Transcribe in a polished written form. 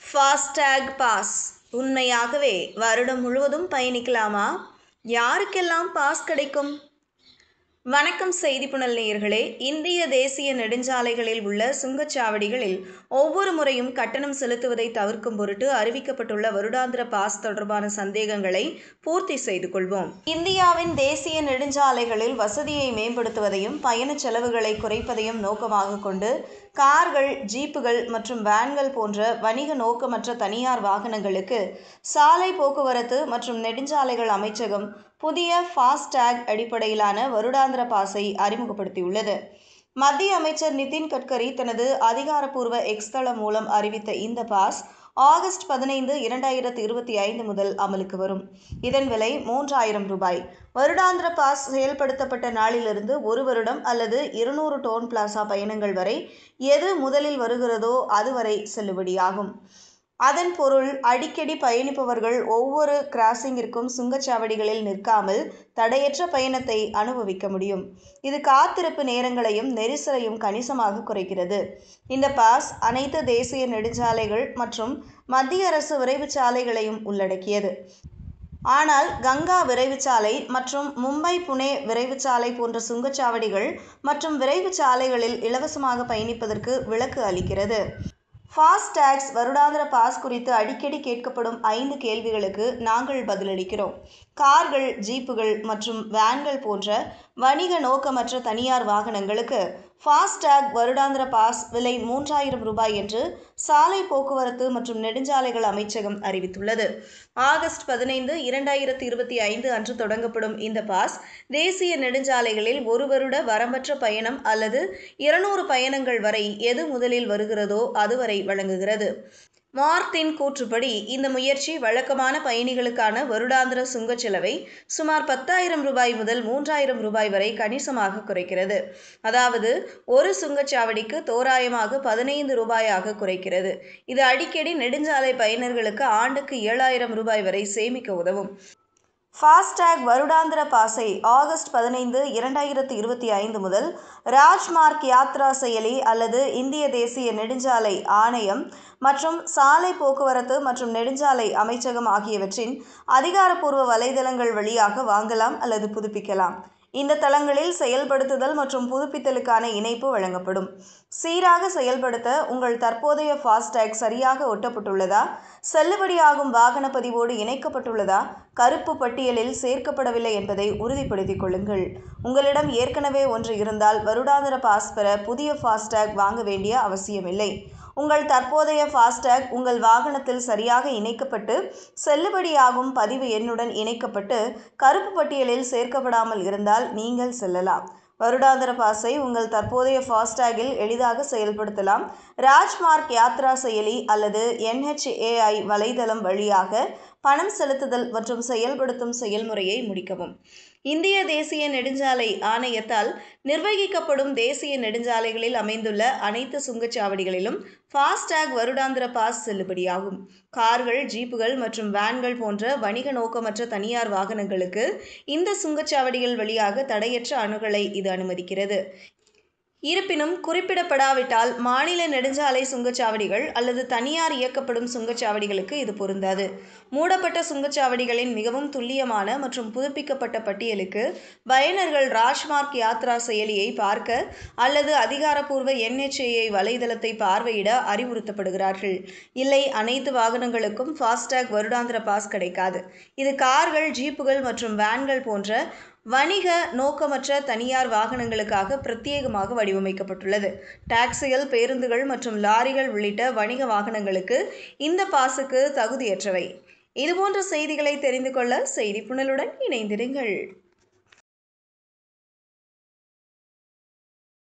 FASTag pass உண்மையாகவே வருடம் முழுவதும் பயணிக்கலாமா? யாருக்கெல்லாம் பாஸ் கிடைக்கும்? வணக்கம் செய்தி புனல் நேயர்களே. இந்திய தேசிய நெடுஞ்சாலைகளில் உள்ள சுங்கச்சாவடிகளில் ஒவ்வொரு முறையும் கட்டணம் செலுத்துவதை தவிர்க்கும் பொருட்டு அறிவிக்கப்பட்டுள்ள வருடாந்திர பாஸ் தொடர்பான சந்தேகங்களை பூர்த்தி செய்து கொள்வோம். இந்தியாவின் தேசிய நெடுஞ்சாலைகளில் வசதியை மேம்படுத்துவதையும் பயண செலவுகளை குறைப்பதையும் நோக்கமாக கொண்டு கார்கள், ஜீப்புகள் மற்றும் வேன்கள் போன்ற வணிக நோக்கமற்ற தனியார் வாகனங்களுக்கு சாலை போக்குவரத்து மற்றும் நெடுஞ்சாலைகள் அமைச்சகம் புதிய ஃபாஸ்டேக் அடிப்படையிலான வருடாந்திர பாஸை அறிமுகப்படுத்தியுள்ளது. மத்திய அமைச்சர் நிதின் கட்கரி தனது அதிகாரப்பூர்வ எக்ஸ் தளம் மூலம் அறிவித்த இந்த பாஸ் ஆகஸ்ட் 15, 2025 முதல் அமலுக்கு வரும். இதன் விலை ரூ. 3,000. வருடாந்திர பாஸ் செயல்படுத்தப்பட்ட நாளிலிருந்து 1 வருடம் அல்லது 200 டோன் பிளாசா பயணங்கள் வரை எது முதலில் வருகிறதோ அதுவரை செல்லுபடியாகும். அதன் பொருள், அடிக்கடி பயணிப்பவர்கள் ஒவ்வொரு கிராசிங்கிற்கும் சுங்கச்சாவடிகளில் நிற்காமல் தடையற்ற பயணத்தை அனுபவிக்க முடியும். இது காத்திருப்பு நேரங்களையும் நெரிசலையும் கணிசமாக குறைக்கிறது. இந்த பாஸ் அனைத்து தேசிய நெடுஞ்சாலைகள் மற்றும் மத்திய அரசு விரைவுச்சாலைகளையும் உள்ளடக்கியது. ஆனால் கங்கா விரைவுச்சாலை மற்றும் மும்பை புனே விரைவுச்சாலை போன்ற சுங்கச்சாவடிகள் மற்றும் விரைவுச்சாலைகளில் இலவசமாக பயணிப்பதற்கு விலக்கு அளிக்கிறது. ஃபாஸ்டேக்ஸ் வருடாந்திர பாஸ் குறித்து அடிக்கடி கேட்கப்படும் 5 கேள்விகளுக்கு நாங்கள் பதிலளிக்கிறோம். கார்கள், ஜீப்புகள் மற்றும் வேன்கள் போன்ற வணிக நோக்கமற்ற தனியார் வாகனங்களுக்கு ஃபாஸ்டேக் வருடாந்திர பாஸ் விலை ரூ. 3,000 என்று சாலை போக்குவரத்து மற்றும் நெடுஞ்சாலைகள் அமைச்சகம் அறிவித்துள்ளது. ஆகஸ்ட் 15, 2025 அன்று தொடங்கப்படும் இந்த பாஸ் தேசிய நெடுஞ்சாலைகளில் 1 வருட வரம்பற்ற பயணம் அல்லது 200 பயணங்கள் வரை எது முதலில் வருகிறதோ அதுவரை வழங்குகிறது. மார்த்தின் கூற்றுப்படி, இந்த முயற்சி வழக்கமான பயணிகளுக்கான வருடாந்திர சுங்கச் செலவை சுமார் ரூ. 10,000 முதல் ரூ. 3,000 வரை கணிசமாக குறைக்கிறது. அதாவது ஒரு சுங்கச்சாவடிக்கு தோராயமாக ரூ. 15 குறைக்கிறது. இது அடிக்கடி நெடுஞ்சாலை பயனர்களுக்கு ஆண்டுக்கு ரூ. 7,000 வரை சேமிக்க உதவும். ஃபாஸ்டேக் வருடாந்திர பாஸை ஆகஸ்ட் 15, 2025 முதல் ராஜ்மார்க் யாத்ரா செயலி அல்லது இந்திய தேசிய நெடுஞ்சாலை ஆணையம் மற்றும் சாலை போக்குவரத்து மற்றும் நெடுஞ்சாலை அமைச்சகம் ஆகியவற்றின் அதிகாரப்பூர்வ வலைதளங்கள் வழியாக வாங்கலாம் அல்லது புதுப்பிக்கலாம். இந்த தளங்களில் செயல்படுத்துதல் மற்றும் புதுப்பித்தலுக்கான இணைப்பு வழங்கப்படும். சீராக செயல்படுத்த உங்கள் தற்போதைய ஃபாஸ்டேக் சரியாக ஒட்டப்பட்டுள்ளதா, செல்லுபடியாகும் வாகன பதிவோடு இணைக்கப்பட்டுள்ளதா, கருப்பு பட்டியலில் சேர்க்கப்படவில்லை என்பதை உறுதிப்படுத்திக் கொள்ளுங்கள். உங்களிடம் ஏற்கனவே ஒன்று இருந்தால் வருடாந்திர பாஸ் பெற புதிய ஃபாஸ்டேக் வாங்க வேண்டிய அவசியமில்லை. உங்கள் தற்போதைய ஃபாஸ்டேக் உங்கள் வாகனத்தில் சரியாக இணைக்கப்பட்டு செல்லுபடியாகும் பதிவு எண்ணுடன் இணைக்கப்பட்டு கருப்பு பட்டியலில் சேர்க்கப்படாமல் இருந்தால் நீங்கள் செல்லலாம். வருடாந்திர பாஸை உங்கள் தற்போதைய ஃபாஸ்டேகில் எளிதாக செயல்படுத்தலாம். ராஜ்மார்க் யாத்ரா செயலி அல்லது NHAI வலைதளம் வழியாக பணம் செலுத்துதல் மற்றும் செயல்படுத்தும் செயல்முறையை முடிக்கவும். இந்திய தேசிய நெடுஞ்சாலை ஆணையத்தால் நிர்வகிக்கப்படும் தேசிய நெடுஞ்சாலைகளில் அமைந்துள்ள அனைத்து சுங்கச்சாவடிகளிலும் ஃபாஸ்டேக் வருடாந்திர பாஸ் செல்லுபடியாகும். கார்கள், ஜீப்புகள் மற்றும் வேன்கள் போன்ற வணிக நோக்கமற்ற தனியார் வாகனங்களுக்கு இந்த சுங்கச்சாவடிகள் வழியாக தடையற்ற அணுகலை இது அனுமதிக்கிறது. இருப்பினும் குறிப்பிடப்படாவிட்டால் மாநில நெடுஞ்சாலை சுங்கச்சாவடிகள் அல்லது தனியார் இயக்கப்படும் சுங்கச்சாவடிகளுக்கு இது பொருந்தாது. மூடப்பட்ட சுங்கச்சாவடிகளின் மிகவும் துல்லியமான மற்றும் புதுப்பிக்கப்பட்ட பட்டியலுக்கு பயனர்கள் ராஜ்மார்க் யாத்ரா செயலியை பார்க்க அல்லது அதிகாரப்பூர்வ NHAI வலைதளத்தை பார்வையிட அறிவுறுத்தப்படுகிறார்கள். இல்லை, அனைத்து வாகனங்களுக்கும் ஃபாஸ்டேக் வருடாந்திர பாஸ் கிடைக்காது. இது கார்கள், ஜீப்புகள் மற்றும் வேன்கள் போன்ற வணிக நோக்கமற்ற தனியார் வாகனங்களுக்காக பிரத்யேகமாக வடிவமைக்கப்பட்டுள்ளது. டாக்சிகள், பேருந்துகள் மற்றும் லாரிகள் உள்ளிட்ட வணிக வாகனங்களுக்கு இந்த பாஸுக்கு தகுதியற்றவை. இதுபோன்ற செய்திகளை தெரிந்து கொள்ள செய்தி புனலுடன் இணைந்திருங்கள்.